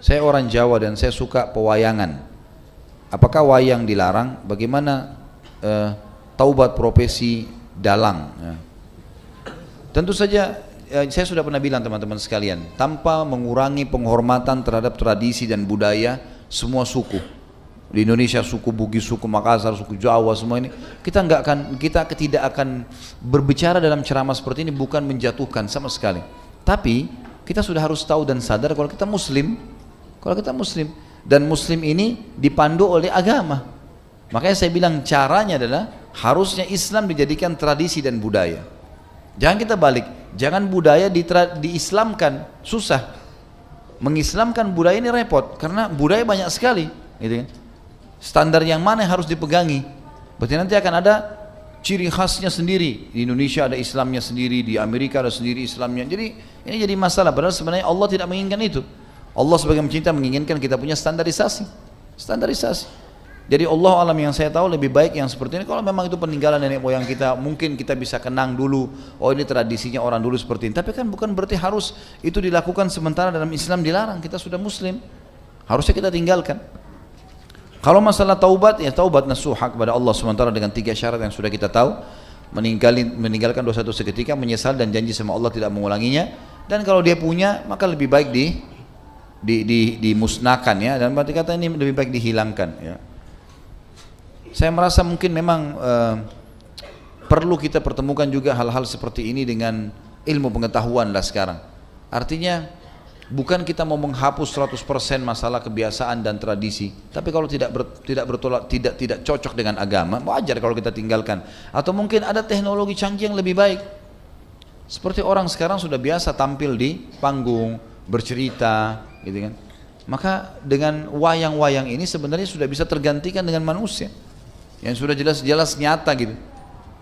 Saya orang Jawa dan saya suka pewayangan. Apakah wayang dilarang? Bagaimana taubat profesi dalang? Ya. Tentu saja saya sudah pernah bilang teman-teman sekalian, tanpa mengurangi penghormatan terhadap tradisi dan budaya semua suku. Di Indonesia suku Bugis, suku Makassar, suku Jawa, semua ini kita tidak akan berbicara dalam ceramah seperti ini bukan menjatuhkan sama sekali. Tapi kita sudah harus tahu dan sadar kalau kita Muslim, dan Muslim ini dipandu oleh agama. Makanya saya bilang caranya adalah harusnya Islam dijadikan tradisi dan budaya. Jangan kita balik, jangan budaya diislamkan, susah. Mengislamkan budaya ini repot karena budaya banyak sekali, gitu kan. Standar yang mana yang harus dipegangi? Berarti nanti akan ada ciri khasnya sendiri. Di Indonesia ada Islamnya sendiri, di Amerika ada sendiri Islamnya. Jadi ini jadi masalah. Padahal sebenarnya Allah tidak menginginkan itu. Allah sebagai pencinta menginginkan kita punya standarisasi. Jadi Allah alam yang saya tahu lebih baik yang seperti ini. Kalau memang itu peninggalan nenek moyang kita, mungkin kita bisa kenang dulu. Oh ini tradisinya orang dulu seperti ini. Tapi kan bukan berarti harus itu dilakukan sementara dalam Islam dilarang. Kita sudah Muslim, harusnya kita tinggalkan. Kalau masalah taubat, ya taubat nasuha kepada Allah sementara dengan 3 syarat yang sudah kita tahu. Meninggalkan dosa itu seketika, menyesal dan janji sama Allah tidak mengulanginya. Dan kalau dia punya, maka lebih baik dimusnahkan ya. Dan berarti kata ini lebih baik dihilangkan ya. Saya merasa mungkin memang perlu kita pertemukan juga hal-hal seperti ini dengan ilmu pengetahuan lah sekarang. Artinya bukan kita mau menghapus 100% masalah kebiasaan dan tradisi, tapi kalau tidak cocok dengan agama, wajar kalau kita tinggalkan. Atau mungkin ada teknologi canggih yang lebih baik. Seperti orang sekarang sudah biasa tampil di panggung, bercerita, gitu kan. Maka dengan wayang-wayang ini sebenarnya sudah bisa tergantikan dengan manusia yang sudah jelas-jelas nyata gitu.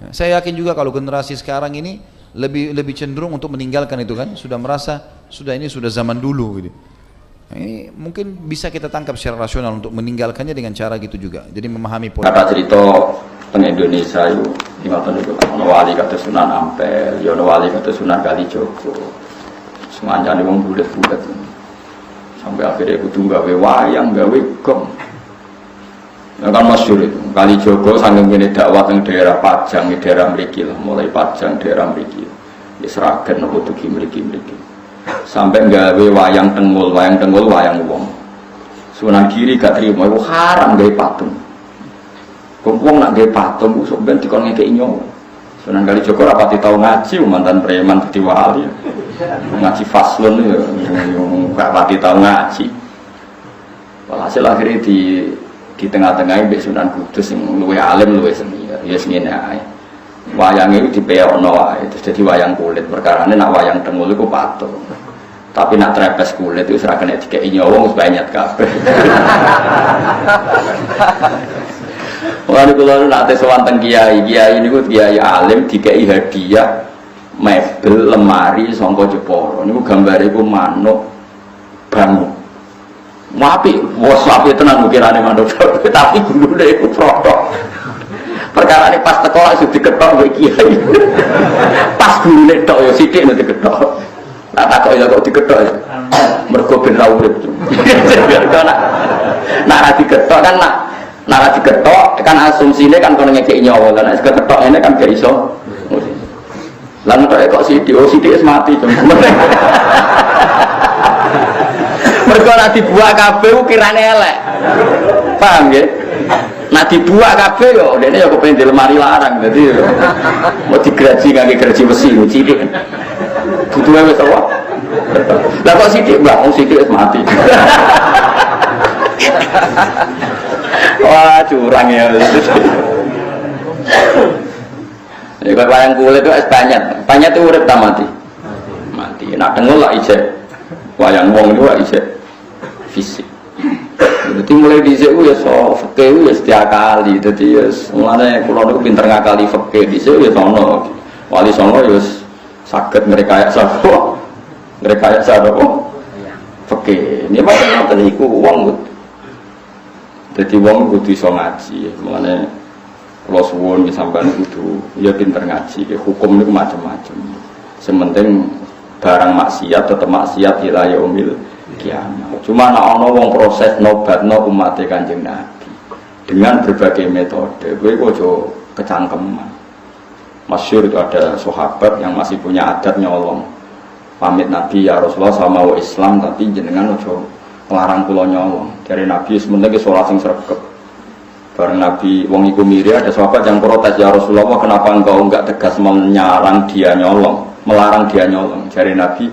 Ya, saya yakin juga kalau generasi sekarang ini lebih cenderung untuk meninggalkan itu kan, sudah merasa sudah zaman dulu gitu. Nah, ini mungkin bisa kita tangkap secara rasional untuk meninggalkannya dengan cara gitu juga. Jadi memahami pola. Kata cerita teng Indonesia itu ngoten niku, ana wali kata Sunan Ampel, ya ana wali kata Sunan Kalijogo. Semanjane wong bulet-bulet. Sampai akhirnya kudu gawe wayang, gawe gong. Nah, kan masyhur itu Kalijogo saking kene dakwah teng daerah Pajang, daerah mriki lah, mulai Pajang daerah mriki. Wis ragen opo dugi mriki. Sampai gawe wayang tengul wayang wong. Sunan Giri gak trimo iku haram gawe patung. Wong nak gawe patung sok ben dikon ngekeki nyawa. Sunan Kalijogo ora pati tau ngaji mantan preman dadi wali. Ngaji faslun ya gak pati tau ngaji. Walhasil akhirnya di tengah-tengah Mbak Sunan Kudus yang luwih alim luwih senior ya ngene ae. Wayang itu dipeokno wae terus dadi wayang kulit. Perkarane nak wayang tengul iku patung. Tapi nak trepes kulit itu ora kena dikeki nyawa wis banyak kabeh. Wong kula nate sowan teng kiai niku kiai alim dikeki hadiah mebel lemari saka Jepara. Niku gambare iku manuk bangun. Wapi, bos wapi tenan ukirane manuk, tapi gulune iku protok. Perkara ini pas teko langsung diketok kowe kiai. Pas gulune tok ya sithik nek diketok. Lah takok ya kok diketok ya. Mergo ben ra urip. Nak ra diketok kan nak ra diketok kan asumsine kan kono ngekeki nyawa. Lah nek diketok ini kan gak iso. Lah nek kok sithik wis mati. Mergo nek dibuak kabeh ukirane elek. Paham nggih? Nek dibuak kabeh yo dene yo kepengin di lemari larang dadi mau digraji kangge graji besi cilik. Butuhe wis apa? Lah kok sithik mbak wong sithik wis mati. Wah, curang ya. Ya kok wayang kulit itu banyak. Banyak itu urip ta mati. Mati. Nak dengul lah ijek. Wayang wong itu lah ijek. Fisik. Jadi mulai dhisik ku ya fikih ya setiap kali. Dadi ya mulane kula niku pinter ngakali fikih dhisik ya sono. Wali songo ya saged ngrekayasa sapa? Ngrekayasa apa? Fikih. Ini pancen ngoten iku wong. Dadi wong kudu iso ngaji. Mulane kula suwun sampeyan kudu ya pinter ngaji. Hukum niku macam-macam. Sementing barang maksiat tetap maksiat ila yaumil kiamat. Cuma ana wong proses nobatno umat Kanjeng Nabi dengan berbagai metode. Kowe kok aja kecangkeman. Masyhur itu ada sahabat yang masih punya adat nyolong. Pamit Nabi, ya Rasulullah sama wa Islam, tapi jenengan aja ngelarang kula nyolong. Dari Nabi sementing salat sing sregep. Bareng Nabi wong iku miri, ada sahabat yang protes, ya Rasulullah kenapa engkau enggak tegas melarang dia nyolong. Dari Nabi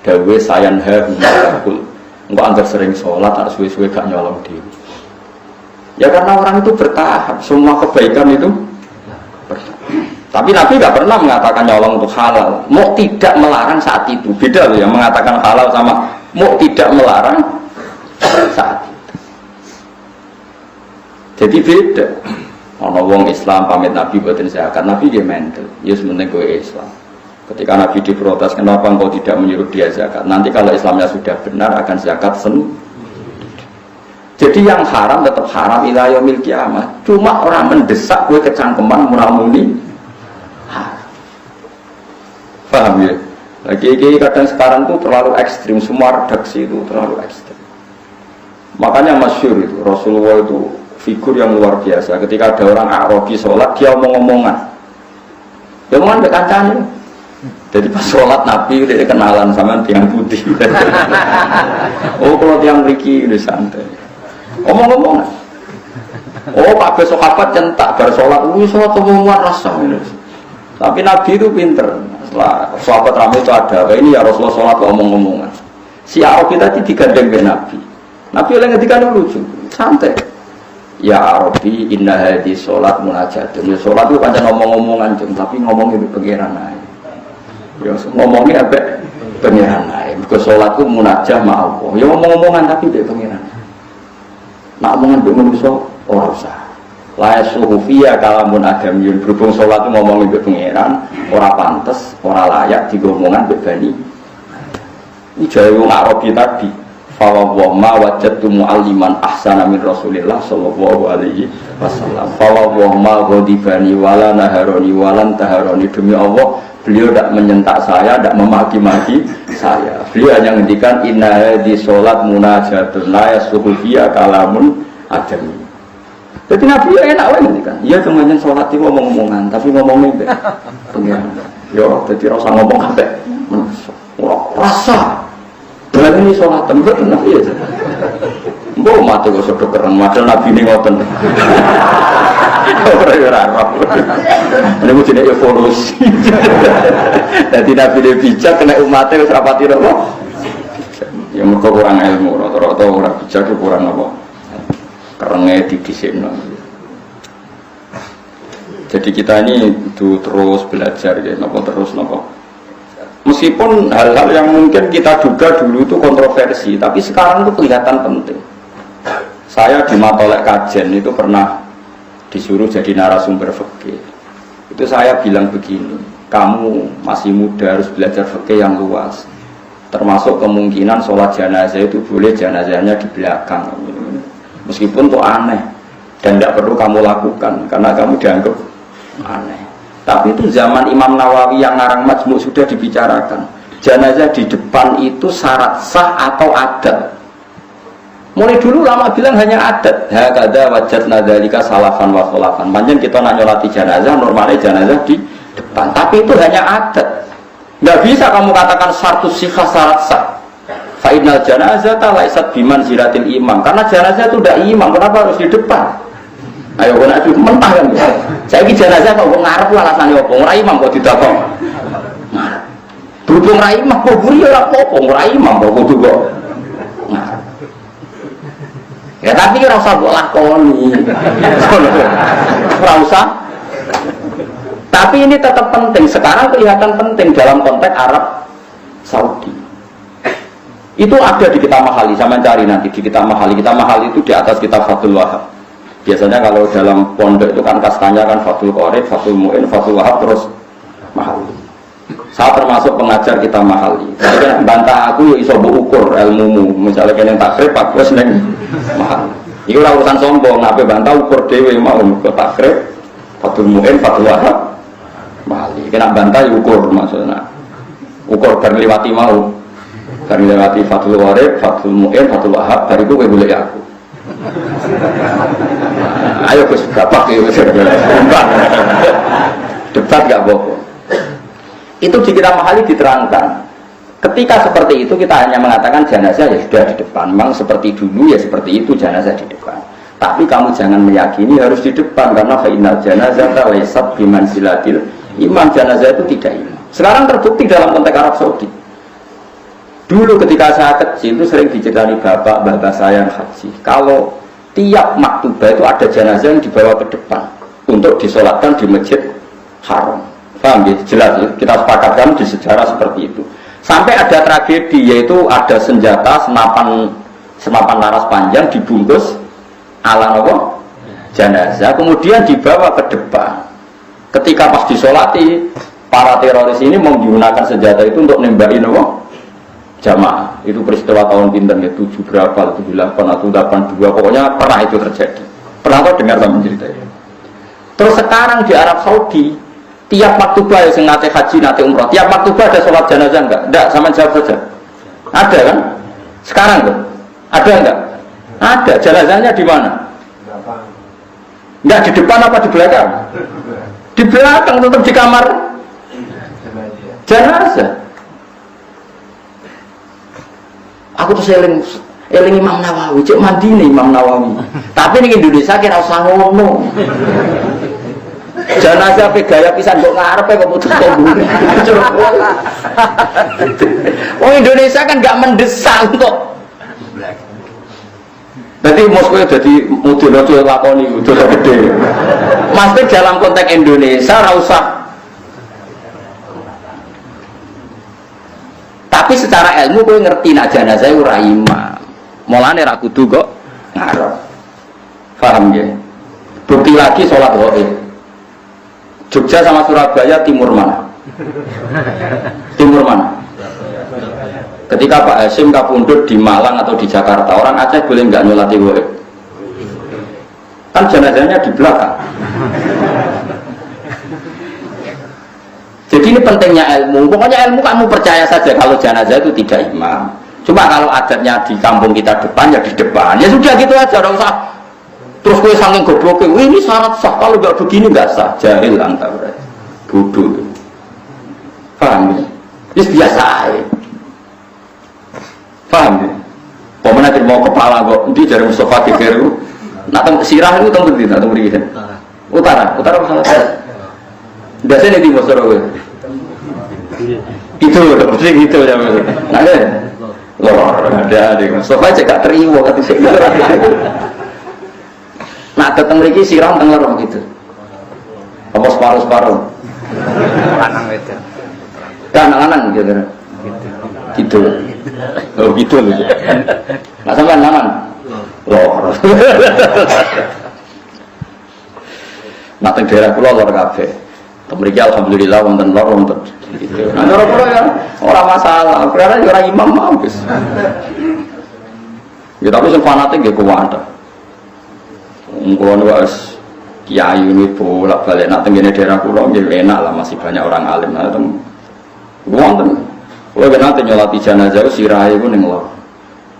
dawe sayanha humakul. Engkau anggap sering sholat tak suwe-suwe gak nyolong diri. Ya karena orang itu bertahap, semua kebaikan itu bertahap. Tapi Nabi gak pernah mengatakan nyolong itu halal. Mau tidak melarang saat itu. Beda loh ya, mengatakan halal sama mau tidak melarang saat itu. Jadi beda. Ana wong Islam pamit Nabi boten zakat, Nabi dia mental. Ya sementing kowe Islam. Ketika Nabi diprotes, kenapa engkau tidak menyuruh dia zakat? Nanti kalau Islamnya sudah benar akan zakat sendiri. Jadi yang haram tetap haram ila yaumil kiamah. Cuma orang mendesak kowe kecangkeman murah-murni. Paham ya? Lagi kadang sekarang tuh terlalu ekstrim, semua redaksi itu terlalu ekstrim. Makanya masyhur itu Rasulullah itu figur yang luar biasa. Ketika ada orang Arabi sholat, dia omong-omongan. Dia omongan dekat kancane. Jadi pas sholat Nabi dia kenalan sama tiang putih. Oh kalau tiang mriki udah santai. Omong-omongan. Oh Pak sahabat centak bar sholat, sholat omongan rasa. Tapi Nabi itu pinter. Setelah sahabat ramai itu ada, ini ya Rasulullah sholat omong-omongan. Si Arabi tadi digandeng ke Nabi. Nabi oleh ngetika lucu, santai. Ya Arabi, inna hadhi sholat munajatun. Ya sholat itu pancen ngomong-ngomongan, tapi ngomong itu pengiran aja. Ya ngomongnya apa? Pengiran aja. Because sholat itu munajah ma Allah. Ya ngomong-ngomongan tapi dia pengiran. Nak omongan untuk manusia, orang usah. La yasuhufiyya kalamun adamiyun. Berhubung sholat itu ngomongin untuk pengiran, orang pantas, orang layak digomongan bebani. Ini jauh Arabi tadi. Fawwahma wajadtu mu'alliman ahsana min Rasulillah sallallahu alaihi wasallam. Fawwahma ghadibani wala naharoni walan taharoni. Demi Allah, beliau tidak menyentak saya, tidak memaki-maki saya. Beliau hanya menghentikan inna hadhi sholat munajatun la yasuhufiyya kalamun adami. Jadi Nabi ya enak banget kan. Iya cuma yang sholat itu ngomong-ngomongan, tapi ngomongin deh. Pengiran. Yo, jadi rasa ngomong apa? Rasa. Berarti ini sholat tempat Nabi ya. Mbok mati kok sudah keren, padahal Nabi ini ngoten. Ora-ora. Ini mesti evolusi. Jadi Nabi dia bijak, kena umatnya wis rapati apa? Ya mereka kurang ilmu, rata-rata orang bijak itu kurang apa? Kerengnya didhisikno. Jadi kita ini itu terus belajar ya, terus meskipun hal-hal yang mungkin kita duga dulu itu kontroversi, tapi sekarang itu kelihatan penting. Saya di Matolek Kajen itu pernah disuruh jadi narasumber fikih. Itu saya bilang begini, kamu masih muda harus belajar fikih yang luas. Termasuk kemungkinan sholat jenazah itu boleh jenazahnya di belakang. Meskipun itu aneh dan tidak perlu kamu lakukan karena kamu dianggap aneh. Tapi itu zaman Imam Nawawi yang ngarang Majmu' sudah dibicarakan. Jenazah di depan itu syarat sah atau adat. Mulai dulu lama bilang hanya adat. Hakada wajadna dzalika salafan wa khulafan. Panjen kita nak nyolati jenazah, normalnya jenazah di depan. Tapi itu hanya adat. Nggak bisa kamu katakan syartus sihah syarat sah. Fa innal janazata laisat bimanzilatil imam. Karena jenazah itu tidak imam, kenapa harus di depan? Ayo kok nak mentah kan. Saiki jenazah kok ngarep alasane opo? Ora imam kok didakok. Ngarep. Berhubung ra imam kok buri ora apa-apa, ora imam kok kudu kok. Ngarep. Ya tapi ora usah mbok lakoni. Ora usah. Tapi ini tetap penting. Sekarang kelihatan penting dalam konteks Arab Saudi. Itu ada di Kitab Mahali, saya mencari nanti di Kitab Mahali. Kitab Mahali itu di atas Kitab Fathul Wahab. Biasanya kalau dalam pondok itu kan kastanya kan Fathul Qorib, Fathul Mu'in, Fathul Wahab terus Mahali. Saya termasuk pengajar Kitab Mahali. Jadi bantah aku ya iso ukur ilmumu. Misalnya kalian takrib, aku seneng Mahali. Ini urusan sombong, ngapain bantah ukur dewe mau ke takrib, Fathul Mu'in, Fathul Wahab, Mahali. Kena bantah ya ukur maksudnya. Ukur berliwati mau. Bareng lewati Fathul Warib, Fathul Mu'in, Fathul Wahab, bariku kowe golek aku. Ayo Gus bapak debat gak apa-apa. Itu di kitab Mahali diterangkan. Ketika seperti itu kita hanya mengatakan jenazah ya sudah di depan. Memang seperti dulu ya seperti itu jenazah di depan. Tapi kamu jangan meyakini harus di depan karena fa'innal janazata laysat bimanzilatil imam. Jenazah itu tidak imam. Sekarang terbukti dalam konteks Arab Saudi. Dulu ketika saya kecil itu sering diceritani bapak saya yang haji. Kalau tiap maktubah itu ada jenazah yang dibawa ke depan untuk disolatkan di masjid haram. Paham ya? Jelas ya? Kita sepakatkan di sejarah seperti itu. Sampai ada tragedi yaitu ada senjata senapan laras panjang dibungkus ala apa? Jenazah kemudian dibawa ke depan. Ketika pas disolati para teroris ini menggunakan senjata itu untuk nembakin apa? Jamaah. Itu peristiwa tahun pinter ya 7 berapa, 78 atau 82 pokoknya pernah itu terjadi. Pernah kau dengar sama cerita itu? Terus sekarang di Arab Saudi tiap maktubah yang nate haji, nate umroh, tiap maktubah ada sholat jenazah enggak? Enggak, sama jawab saja. Ada kan? Sekarang tuh? Ada enggak? Ada. Jenazahnya di mana? Enggak di depan apa di belakang? Di belakang, tetap di kamar jenazah. Aku tuh eling Imam Nawawi, cek mandi nih Imam Nawawi. Tapi nih Indonesia kira usah ngono. Jenazah pe gaya pisan kok ngarepe kok putus kok buri. Oh Indonesia kan nggak mendesak kok. Jadi Moskow jadi model lakoni model gede. Maksudnya dalam konteks Indonesia ora usah. Tapi secara ilmu kowe ngerti nak jenazah ora imam. Mulane ra kudu kok ngarep. Paham ya? Bukti lagi sholat ghaib. Jogja sama Surabaya timur mana? Timur mana? Ketika Pak Hasyim kapundhut di Malang atau di Jakarta, orang Aceh boleh nggak nyolati ghaib? Kan jenazahnya di belakang. Jadi ini pentingnya ilmu. Pokoknya ilmu kamu percaya saja kalau jenazah itu tidak imam. Cuma kalau adatnya di kampung kita depan ya di depan. Ya sudah gitu aja, tidak usah. Terus gue saking gobloknya, ini syarat sah. Kalau nggak begini nggak sah. Jahil anta berarti. Bodoh. Paham ya? Ini biasa aja. Paham ya? Pemenang terima kepala kok. Nanti dari Mustafa Gegeru. Nah, sirah itu tempat di sana. Utara salah. Biasanya di Mosoro itu pasti gitu ya ada lor ada Mustafa cek gak terima kata saya nak ketemu lagi siram tengah gitu apa separuh lanang itu lanang gitu oh gitu loh nggak sampai lanang lor nak teng daerah pulau lor kafe. Mereka alhamdulillah wonten lor wonten gitu. Nah orang ya orang masalah, karena orang imam habis. Ya tapi sing fanatik nggih kuwat. Ngono wis kiai ini bolak-balik nak tengene daerah kula nggih enak lah masih banyak orang alim. Nah wonten. Kuwi nate nyolati jenazah sirahe ku ning lor.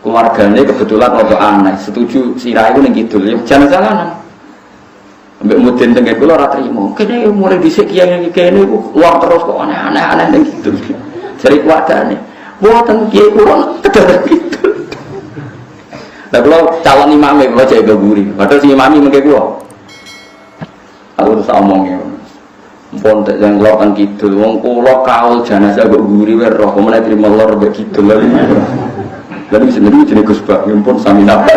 Keluargane kebetulan rada aneh, setuju sirahe ku ning kidul. Jenazah lanang. Ambek mudin tengge kula ora trimo. Kene mulai dhisik kiai kene iku luar terus kok aneh-aneh ning gitu. Jare kuwadane. Mboten kiai kula kedadak gitu. Lah kula calon imame kula jaga guri. Padahal sing imami mengke kula. Aku terus omongnya. Mpun tek yang kula kan kidul wong kula kaul jenazah kok guri wae roh meneh trimo lor mbek kidul lha. Lalu sendiri jenis Gus Bak, pun sami napa.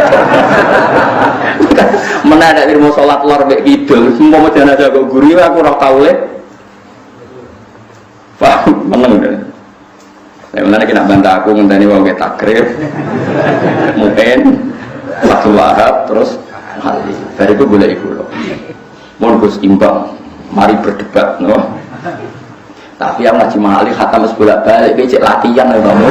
Mana ada ilmu sholat luar bek kidul, semua macam aja kok guru aku roh kaule. Paham, menang deh. Saya mana kena bantah aku ngenteni wong ke takrif, mungkin Fathul Wahab terus hadis. Dari itu boleh ikut loh. Mohon Gus imbang, mari berdebat, no. Tapi yang ngaji mahali khatam bolak balik, becek latihan loh kamu.